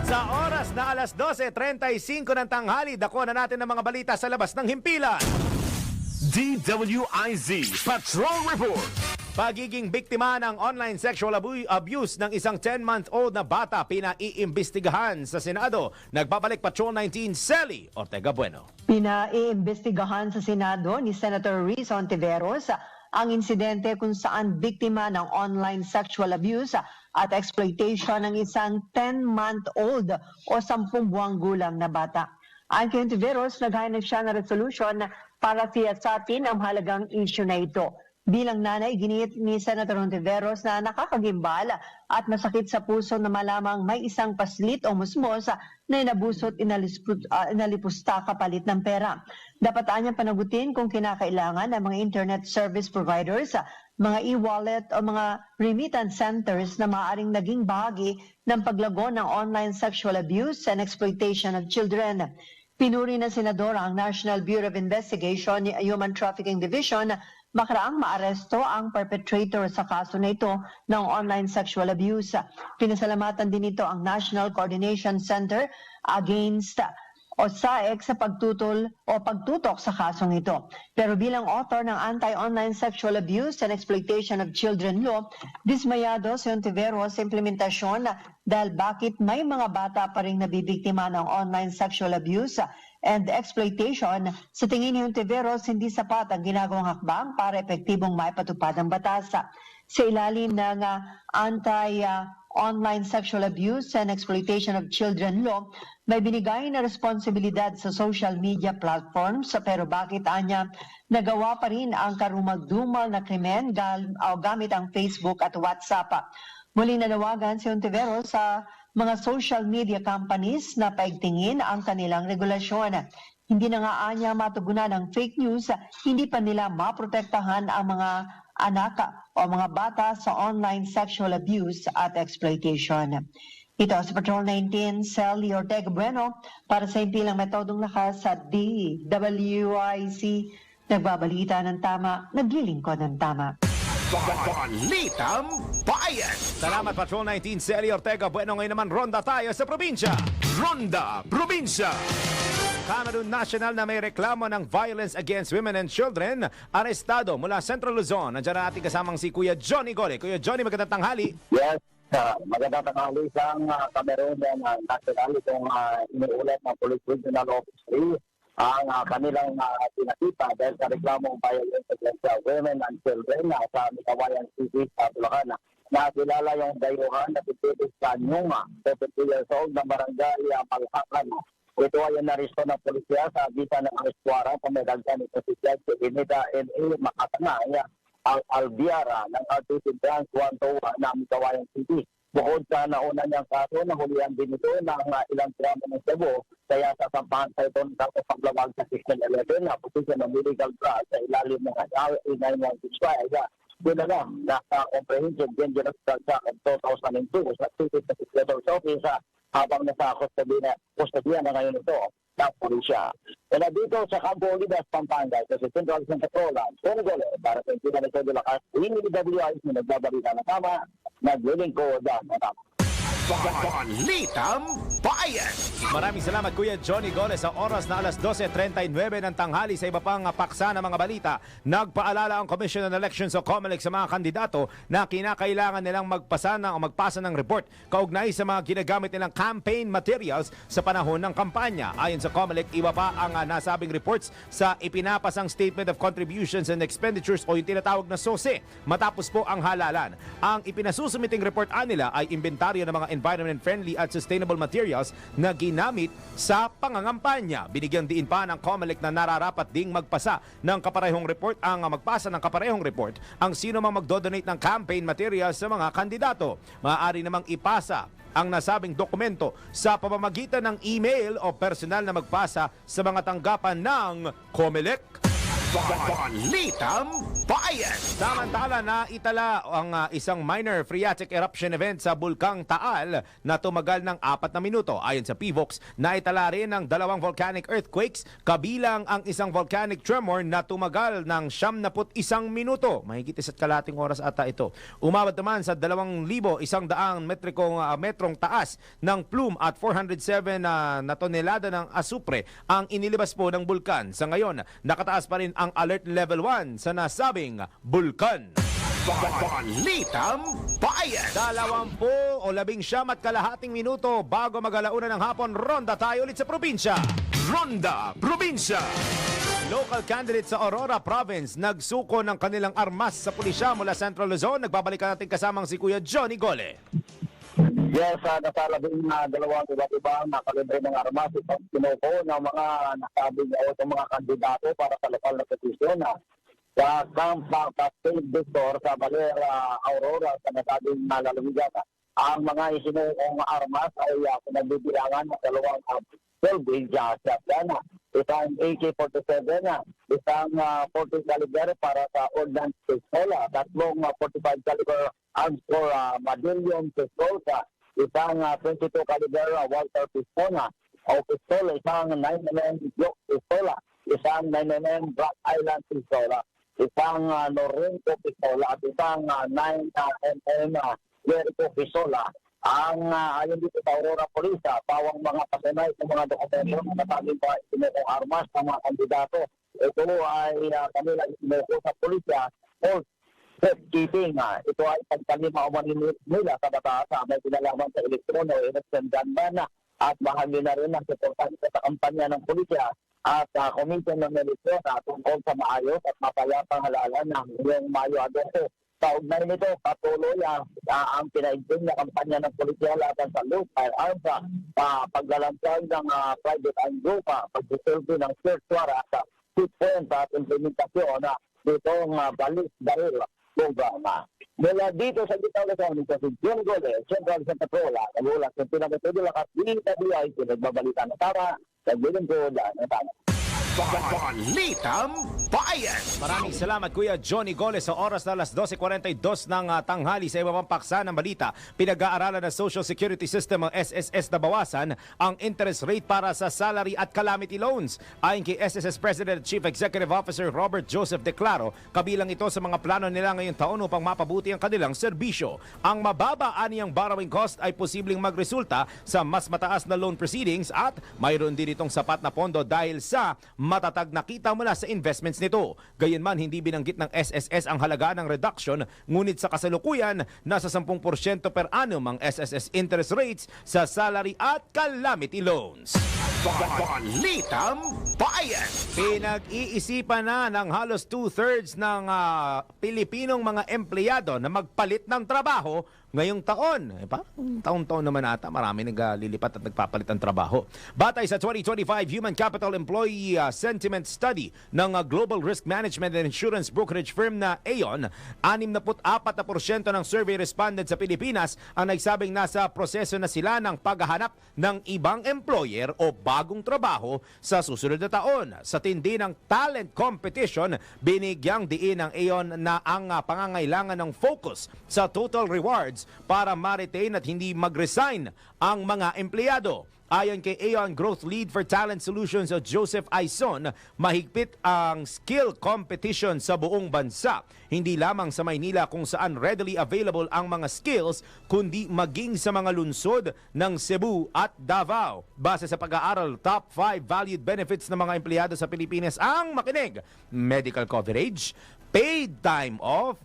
Sa oras na alas 12:35 ng tanghali, dako na natin ang mga balita sa labas ng himpilan. DWIZ Patrol Report! Pagiging biktima ng online sexual abuse ng isang 10-month-old na bata pinaiimbestigahan sa Senado. Nagbabalik Patrol 19, Sally Ortega Bueno. Pinaiimbestigahan sa Senado ni Senator Riz Ontiveros ang insidente kung saan biktima ng online sexual abuse at exploitation ng isang 10-month-old o 10 buwang gulang na bata. Ayon kay Ontiveros, naghahanap siya ng resolution para siyasatin ang mahalagang issue na ito. Bilang nanay, giniit ni Senator Ontiveros na nakakagimbal at masakit sa puso na malamang may isang paslit o musmos na inabusot inalipusta kapalit ng pera. Dapat anyang panagutin kung kinakailangan ng mga internet service providers, mga e-wallet o mga remittance centers na maaaring naging bahagi ng paglago ng online sexual abuse and exploitation of children. Pinuri ng Senadora ang National Bureau of Investigation Human Trafficking Division makaraang maaresto ang perpetrator sa kaso na ito ng online sexual abuse. Pinasalamatan din ito ang National Coordination Center Against o SAEC sa pagtutok sa kasong ito. Pero bilang author ng Anti-Online Sexual Abuse and Exploitation of Children Law, dismayado si Ontiveros sa implementasyon dahil bakit may mga bata pa rin nabibiktima ng online sexual abuse and exploitation. Sa tingin ni Ontiveros, hindi sapat ang ginagawang hakbang para epektibong maipatupad ang batas. Sa ilalim ng Anti-Online Sexual Abuse and Exploitation of Children Law, may binigay na responsibilidad sa social media platforms, pero bakit anya nagawa pa rin ang karumagdumal na krimen gamit ang Facebook at WhatsApp? Muling nanawagan si Ontiveros sa mga social media companies na paigtingin ang kanilang regulasyon. Hindi na nga anya matugunan ng fake news, hindi pa nila maprotektahan ang mga anak o mga bata sa online sexual abuse at exploitation. Ito sa Patrol 19, Sally Ortega Bueno para sa impilang metodong lakas sa DWIC. Nagbabalita ng tama, naglilingkod ng tama. Balitang Bayan! Salamat Patrol 19, Sally Ortega Bueno. Ngayon naman ronda tayo sa probinsya. Ronda Probinsya! Cameroon National na may reklamo ng violence against women and children, arestado mula Central Luzon. Nandiyan na ating kasamang si Kuya Johnny Gole. Kuya Johnny, magandang tanghali. Yes, magandang tanghali sa Cameroon National. Itong iniulat ng Police Regional Office 3 ang kanilang pinakita dahil sa reklamong violence against women and children sa Mikawayan City sa Bulacan. Nakilala yung dayuhan na pipitis sa Nyuma, 70 years old, na barangay Malhakan. Ito ay naristo ng pulisya sa agitan ng Esquara sa medalyan ito si Judge Benita N.A. Makatangay ang Albiara ng Artisan Branch 121 ng Mikawayan City. Bukod sa nauna niyang kaso, nahulihan din ito ng ilang gramo ng sebo. Kaya sasampahan sa ito ng kaso paglawag sa Section 11 na posisyon ng illegal drugs sa ilalim ng A9165. Doon na lang, naka-comprehensive dangerous drugs sa 2002 sa City Secretary's Office habang nasa kustodiya na ngayon ito ng pulisya. Kaya dito sa Campo Olivas, Pampanga, ito si Central Santa Paula, Conegole, para sa Intina ni Sodo Lakas, WIC na nagbabalita na tama, naglilingkod na tama. Balitang Bayan! Maraming salamat Kuya Johnny Gole. Sa oras na alas 12:39 ng tanghali sa iba pang paksa ng mga balita, nagpaalala ang Commission on Elections o COMELEC sa mga kandidato na kinakailangan nilang magpasa ng report kaugnay sa mga ginagamit nilang campaign materials sa panahon ng kampanya. Ayon sa COMELEC, iba pa ang nasabing reports sa ipinapasang Statement of Contributions and Expenditures o yung tinatawag na SOSE. Matapos po ang halalan, ang ipinasusumiting report nila ay inventaryo ng mga environment-friendly at sustainable materials na ginamit sa pangangampanya. Binigyang diin pa ng COMELEC na nararapat ding magpasa ng kaparehong report ang sino mang magdodonate ng campaign materials sa mga kandidato. Maaari namang ipasa ang nasabing dokumento sa pamamagitan ng email o personal na magpasa sa mga tanggapan ng COMELEC. Balitang Bayan! Samantala na itala ang isang minor phreatic eruption event sa Bulkang Taal na tumagal ng 4 na minuto. Ayon sa PVOX, naitala rin ng 2 volcanic earthquakes kabilang ang isang volcanic tremor na tumagal ng 71 minuto. Mahigit 1 kalahating oras ata ito. Umabot naman sa 2,100 metrong taas ng plume at 407 na tonelada ng asupre ang inilabas po ng bulkan. Sa ngayon, nakataas pa rin ang alert level 1 sa nasabing bulkan. Balitang Bayan! 20 o 19 at kalahating minuto bago mag-alauna ng hapon, ronda tayo ulit sa probinsya. Ronda Probinsya! Local candidate sa Aurora Province nagsuko ng kanilang armas sa pulisya mula Central Luzon. Nagbabalikan natin kasamang si Kuya Johnny Gole. Yes, nasalabing dalawang iba't-ibang nakalibre ng armas itong pinuko ng mga nasabing o itong mga kandidato para sa lokal na petisyon sa Camp State Victor sa Valera, Aurora sa nasabing lalawigan. Ang mga isinukong armas ay pinagbibilangan ng dalawang 12-gauge shotgun, isang AK-47, isang 40 caliber para sa ordnance pistol, tatlong 45 caliber arms for Madillion pistol, isang 22 caliber Walter pistol o pistol, isang 9mm Glock pistol, isang 9mm Black Island pistol, isang Norinco pistol at isang 9mm Jericho pistol. ayon dito sa Aurora Police, bawang mga pasunay sa mga dokumento na nataging pa isinukong armas ng mga kandidato. Ito ay kanila isinuko sa pulisya for safekeeping. Ito ay pagtalima umanin nila sa bataasa. May pinalaman sa elektrono, election gunman at bahagi na rin ang suportante sa kampanya ng pulisya at komisyon ng milisyon tungkol sa maayos at mapayapang halalan ng ngayong Mayo 12. Kaugnay nito, patuloy ang pinaigting na kampanya ng pulisya laban sa loot, firearms, paglalansay ng private and group, pagsisilbi ng search warrant, sequence at implementasyon ditong balis-baril programa. Mula dito sa Gitao Luzon, ito si John Gole, Central Santa Paula, nagulat ng pinagatuloy at DWI, pinagbabalita ng tama, sa Gilingkod ng tama. Balitang Bayan. Maraming salamat Kuya Johnny Gole sa oras na alas 12:42 ng tanghali sa iba pang paksa ng balita. Pinag-aaralan ng Social Security System ang SSS na bawasan ang interest rate para sa salary at calamity loans. Ayon kay SSS President at Chief Executive Officer Robert Joseph Declaro, kabilang ito sa mga plano nila ngayong taon upang mapabuti ang kanilang serbisyo. Ang mababa aniyang borrowing cost ay posibleng magresulta sa mas mataas na loan proceedings at mayroon din itong sapat na pondo dahil sa matatag na kita mula sa investments nito. Gayunman, hindi binanggit ng SSS ang halaga ng reduction, ngunit sa kasalukuyan, nasa 10% per annum ang SSS interest rates sa salary at calamity loans. Balitang Bayan. Pinag-iisipan na ng halos 2/3 ng Pilipinong mga empleyado na magpalit ng trabaho ngayong taon. Taon-taon naman ata, marami naglilipat at nagpapalit ng trabaho. Batay sa 2025 Human Capital Employee Sentiment Study ng Global Risk Management and Insurance Brokerage firm na Aon, 64% ng survey respondents sa Pilipinas ang nagsabing nasa proseso na sila ng paghahanap ng ibang employer o bagong trabaho sa susunod na taon. Sa tindi ng talent competition, binigyang diin ng Aon na ang pangangailangan ng focus sa total rewards para ma-retain at hindi mag-resign ang mga empleyado. Ayon kay Aon Growth Lead for Talent Solutions o Joseph Aison, mahigpit ang skill competition sa buong bansa. Hindi lamang sa Maynila kung saan readily available ang mga skills, kundi maging sa mga lungsod ng Cebu at Davao. Base sa pag-aaral, top 5 valued benefits ng mga empleyado sa Pilipinas ang makinig: medical coverage, paid time off,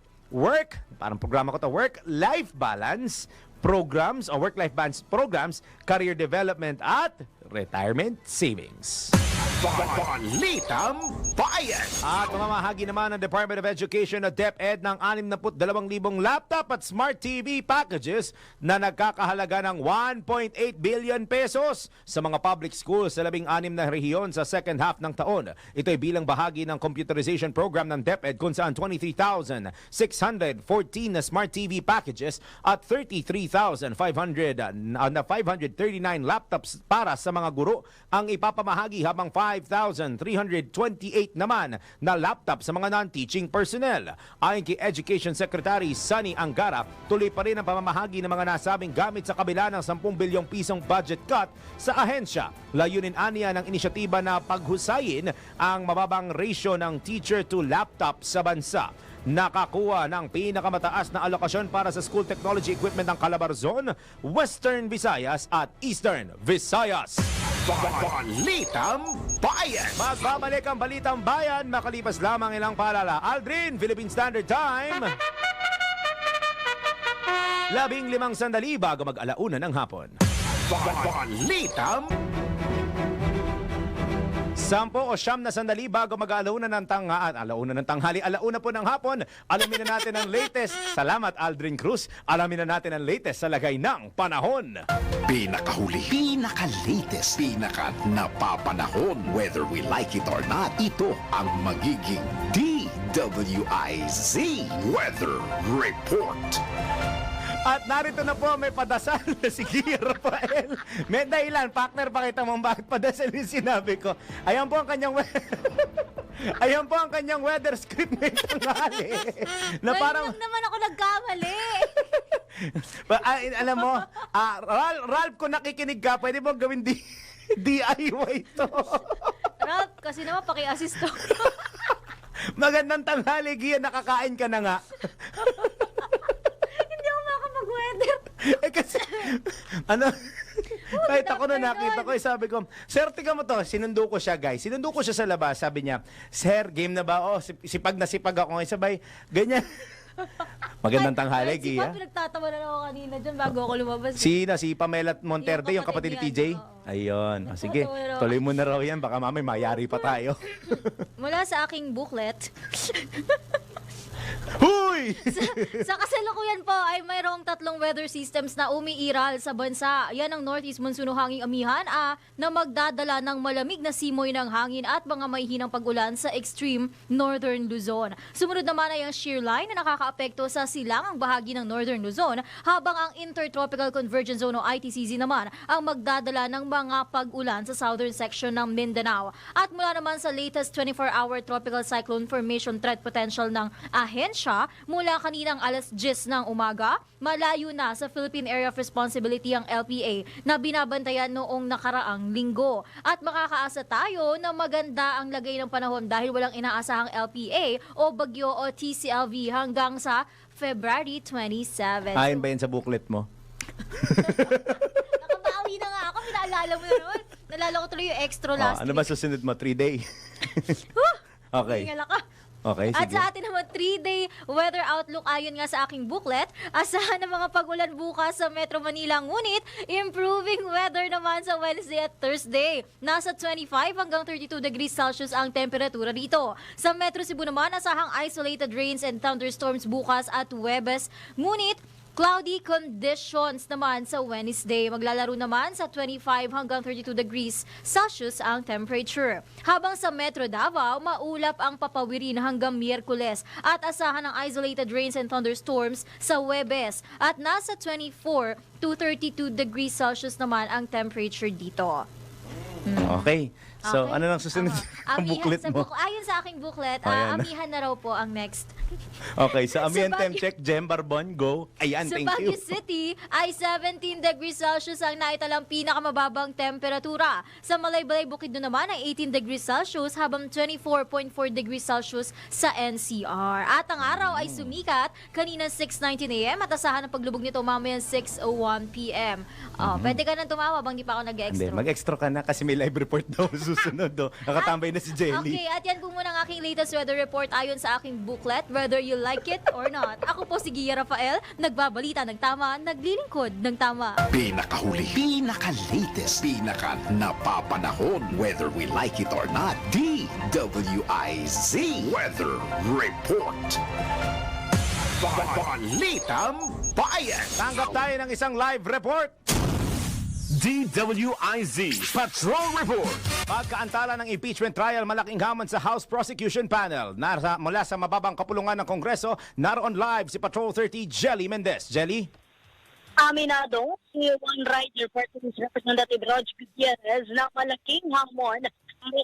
parang programa ko to, work-life balance programs o work-life balance programs, career development at retirement savings. Balitang Bayan. At mamamahagi naman ng Department of Education o DepEd ng 62,000 laptop at smart TV packages na nagkakahalaga ng 1.8 billion pesos sa mga public schools sa 16 na rehiyon sa second half ng taon. Ito ay bilang bahagi ng computerization program ng DepEd kung saan 23,614 na smart TV packages at 33,539 laptops para sa mga guro ang ipapamahagi, habang 5,328 naman na laptop sa mga non-teaching personnel. Ayon kay Education Secretary Sunny Angara, tuloy pa rin ang pamamahagi ng mga nasabing gamit sa kabila ng 10 bilyong pisong budget cut sa ahensya. Layunin aniya ng inisyatiba na paghusayin ang mababang ratio ng teacher to laptop sa bansa. Nakakuha ng pinakamataas na alokasyon para sa school technology equipment ng Calabarzon, Western Visayas at Eastern Visayas. Balitang Bayan. Magbabalik ang Balitang Bayan makalipas lamang ilang paalala. Aldrin, Philippine Standard Time. 15 sandali bago mag-alauna ng hapon. Balitang 10 o 9 na sandali bago mag-alauna ng tanghali, alauna po ng hapon. Alamin na natin ang latest. Salamat Aldrin Cruz. Alamin na natin ang latest sa lagay ng panahon. Pinakahuli, pinaka-latest, pinaka-napapanahon. Whether we like it or not, ito ang magiging DWIZ Weather Report. At narito na po, may padasal na si Gia Rafael. May dahilan, partner, pakita mo bakit padasal yung sinabi ko. Ayan po ang kanyang ayan po ang kanyang weather script ngayong tanghali. Na parang lang naman ako nagkamali. Alam mo, Ralph, kung nakikinig ka, pwede mo gawin DIY to. Ralph, kasi naman paki-assist ako. Magandang tanghali, Gia, nakakain ka na nga. Hindi ako makapag-weather. Ano? Kahit ako na nakita ko, sabi ko, sir, tingnan mo to, sinundo ko siya, guys. Sinundo ko siya sa labas, sabi niya, sir, game na ba? Oh, sipag na sipag ako. Sabay, ganyan. Magandang tanghali, Si Gia. Pat, pinagtatawa na ako kanina dyan bago ako lumabas. Si Pamela Monterde, yung Yung kapatid ni kapatid TJ. niya, oo. Ayun. O, sige, Natatawa na ako. tuloy mo na raw yan. Baka mamay mayari pa tayo. Mula sa aking booklet, Huy! sa kasalukuyan po ay mayroong 3 weather systems na umiiral sa bansa. Yan ang northeast monsoon o hanging amihan na magdadala ng malamig na simoy ng hangin at mga mahihinang pag-ulan sa extreme northern Luzon. Sumunod naman ay ang shear line na nakakaapekto sa silangang bahagi ng northern Luzon, habang ang intertropical convergence zone o ITCZ naman ang magdadala ng mga pag-ulan sa southern section ng Mindanao. At mula naman sa latest 24-hour tropical cyclone formation threat potential ng ahensya, mula kaninang alas 10 ng umaga, malayo na sa Philippine Area of Responsibility ang LPA na binabantayan noong nakaraang linggo. At makakaasa tayo na maganda ang lagay ng panahon dahil walang inaasahang LPA o bagyo o TCLV hanggang sa February 27. Ayon ba yan sa booklet mo? Nakabawi na nga ako, pinaalala mo na naman. Nalala ko tuloy yung extra last Ano ba susunod mo? 3-day? Okay. Tingala ka. Okay, At sige. sa atin naman, 3-day weather outlook ayon nga sa aking booklet, asahan ng mga pag-ulan bukas sa Metro Manila, ngunit improving weather naman sa Wednesday at Thursday. Nasa 25 hanggang 32 degrees Celsius ang temperatura dito. Sa Metro Cebu naman, asahang isolated rains and thunderstorms bukas at Huwebes, ngunit cloudy conditions naman sa Wednesday. Maglalaro naman sa 25 hanggang 32 degrees Celsius ang temperature. Habang sa Metro Davao, maulap ang papawirin hanggang Miyerkules at asahan ng isolated rains and thunderstorms sa Huwebes. At nasa 24 to 32 degrees Celsius naman ang temperature dito. Okay. So, Okay. ano nang susunod ang booklet mo? Ayon sa aking booklet, Ayan. amihan na raw po ang next. Okay, sa Amihan Sa Baguio- Temp Check, Jem Barbon, go. Ayan, Sa thank Baguio you. City ay 17 degrees Celsius ang naitalang pinakamababang temperatura. Sa Malaybalay Bukidnon naman ay 18 degrees Celsius habang 24.4 degrees Celsius sa NCR. At ang araw ay sumikat kanina 6:19 a.m. at asahan ang paglubog nito mamaya 6:01 p.m. Pwede ka nang tumawa bang di pa ako Hindi, nag-extra? mag-extra ka na kasi may live report daw susunod. Do. Nakatambay na si Jelly. Okay, at yan po muna ang aking latest weather report ayon sa aking booklet, whether you like it or not. Ako po si Gia Rafael, nagbabalita ng tama, naglilingkod ng tama. Pinakahuli, pinaka-latest, pinaka-napapanahon, whether we like it or not, DWIZ Weather Report. Balitang Bayan. Tanggap tayo ng isang live report. DWIZ Patrol Report. Pagkaantala ng impeachment trial, malaking hamon sa House Prosecution Panel. Mula sa mababang kapulungan ng Kongreso, naroon live si Patrol 30 Jelly Mendez. Jelly? Aminado si One Rider Party Representative Rog Gutierrez na malaking hamon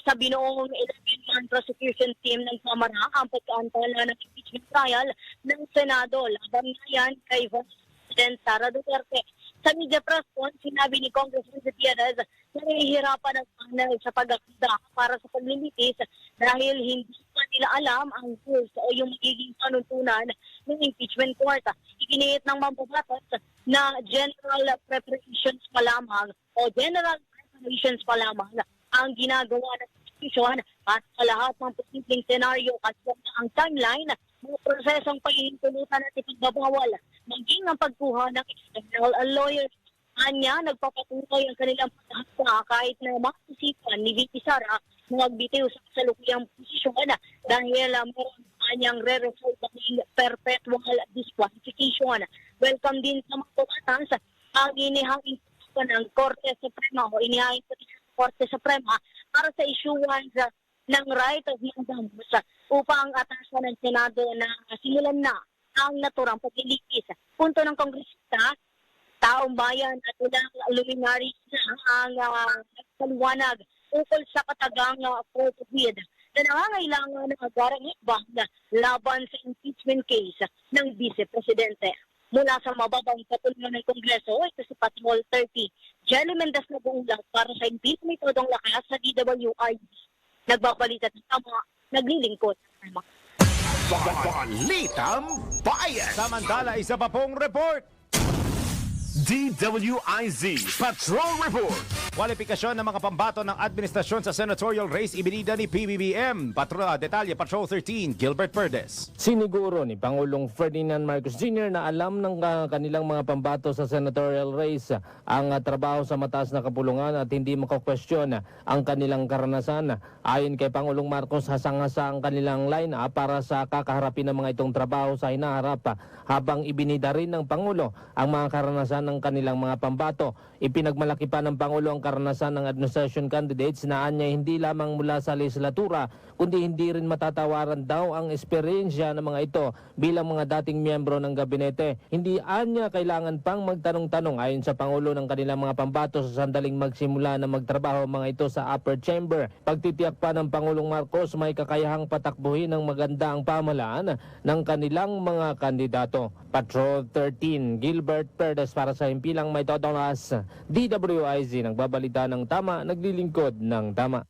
sa binuong 11-man prosecution team ng Kamara ang pagkaantala ng impeachment trial ng Senado. Laban na yan kay Vice President Sara Duterte. Sa media press con, sinabi ni Congressman Gutierrez na nahihirapan ang panel sa pag-akda para sa paglilitis dahil hindi pa nila alam ang rules o yung magiging panuntunan ng impeachment court. Iginiit ng mambabatas na general preparations pa lamang ang ginagawa ng institution at sa lahat ng posibleng senaryo at ang timeline ng prosesong pahihintulutan at ipagbabawal maging ang pagkuha ng external lawyers. Anya, nagpapatuloy ang kanilang paghahanda kahit na makasipan ni VP Sara na magbitiw sa kasalukuyang posisyon dahil meron kanyang re-resolve ng perpetual disqualification. Welcome din sa mga tumatang ang inihangin ng Korte Suprema o inihangin po ng Korte Suprema para sa issuance ng right of mandamus upang atasan ng Senado na simulan na ang naturang paglilitis. Punto ng Kongresista, taong bayan at ulang luminaries na ang paliwanag ukol sa katagang COVID na nangangailangan ng agarang ibang laban sa impeachment case ng Vice Presidente. Mula sa mababang patulungan ng Kongreso, ito si Patrol 30. Jelly Mendez na buong lahat para sa impeachment metodong lakas sa DWIZ. Nagbabalita ng tama, naglilingkod ng tama. Balitang Bayan. Samantala, isa pa pong report. DWIZ Patrol Report. Kwalifikasyon ng mga pambato ng administrasyon sa senatorial race ibinida ni PBBM. Detalye, Patrol 13, Gilbert Perdes. Siniguro ni Pangulong Ferdinand Marcos Jr. na alam ng kanilang mga pambato sa senatorial race ang trabaho sa mataas na kapulungan at hindi makakwestiyon ang kanilang karanasan. Ayon kay Pangulong Marcos, hasang-hasa ang kanilang line-up para sa kakaharapin ng mga itong trabaho sa hinaharap habang ibinida rin ng Pangulo ang mga karanasan ng kanilang mga pambato. Ipinagmalaki pa ng Pangulo ang karanasan ng administration candidates na anya hindi lamang mula sa legislatura kundi hindi rin matatawaran daw ang esperyensya ng mga ito bilang mga dating miyembro ng gabinete. Hindi anya kailangan pang magtanong-tanong ayon sa Pangulo ng kanilang mga pambato sa sandaling magsimula na magtrabaho mga ito sa upper chamber. Pagtitiyak pa ng Pangulong Marcos may kakayahang patakbuhin ng maganda ang pamahalaan ng kanilang mga kandidato. Patrol 13, Gilbert Perdes para sa Himpilang May Totonas. DWIZ, nagbabalita ng tama, naglilingkod ng tama.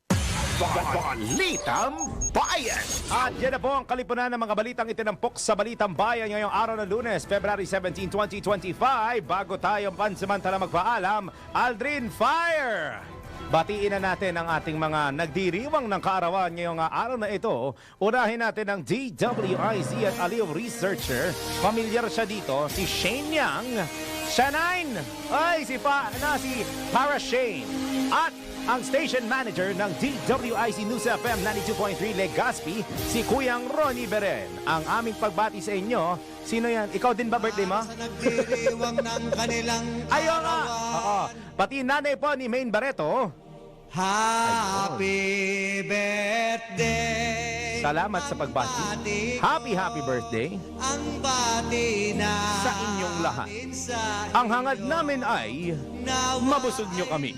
Balitang Bayan. At yan na po ang kalipunan ng mga balitang itinampok sa Balitang Bayan ngayong araw ng Lunes, February 17, 2025. Bago tayo pansamantala magpaalam, Aldrin Fire! Batiin na natin ang ating mga nagdiriwang ng kaarawan ngayong araw na ito. Unahin natin ang DWIZ at Aliw researcher. Pamilyar siya dito, si Shane Yang. Shanine! Ay, si Para Shane. At ang station manager ng DWIZ News FM 92.3 Legazpi, si Kuyang Ronnie Beren. Ang aming pagbati sa inyo, sino yan? Ikaw din ba birthday mo? Sa nagdiriwang ng kanilang Ayaw nga! Oo. Pati nanay po ni Maine Barreto. Happy birthday. Salamat sa pagbati. Happy birthday Ang bati na sa inyong lahat. Ang hangad namin ay mabusog nyo kami.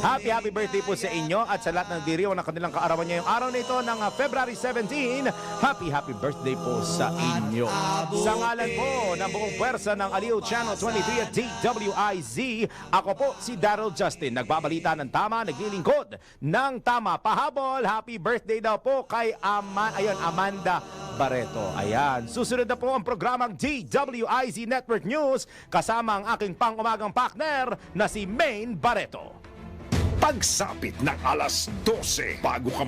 happy birthday po sa inyo at sa lahat ng diriwang ng kanilang kaarawan ngayong araw na ito ng February 17. Happy birthday po sa inyo. Sa ngalan po ng buong pwersa ng Aliw Channel 23 at DWIZ, ako po si Daryl Justin. Nagbabalita ng tama, naglilingkod ng tama. Pahabol, happy birthday daw po kay Amanda Barreto. Ayan. Susunod na po ang programang DWIZ Network News kasama ang aking pang-umagang partner na si Maine Barreto. Pagsapit ng alas 12 bago ka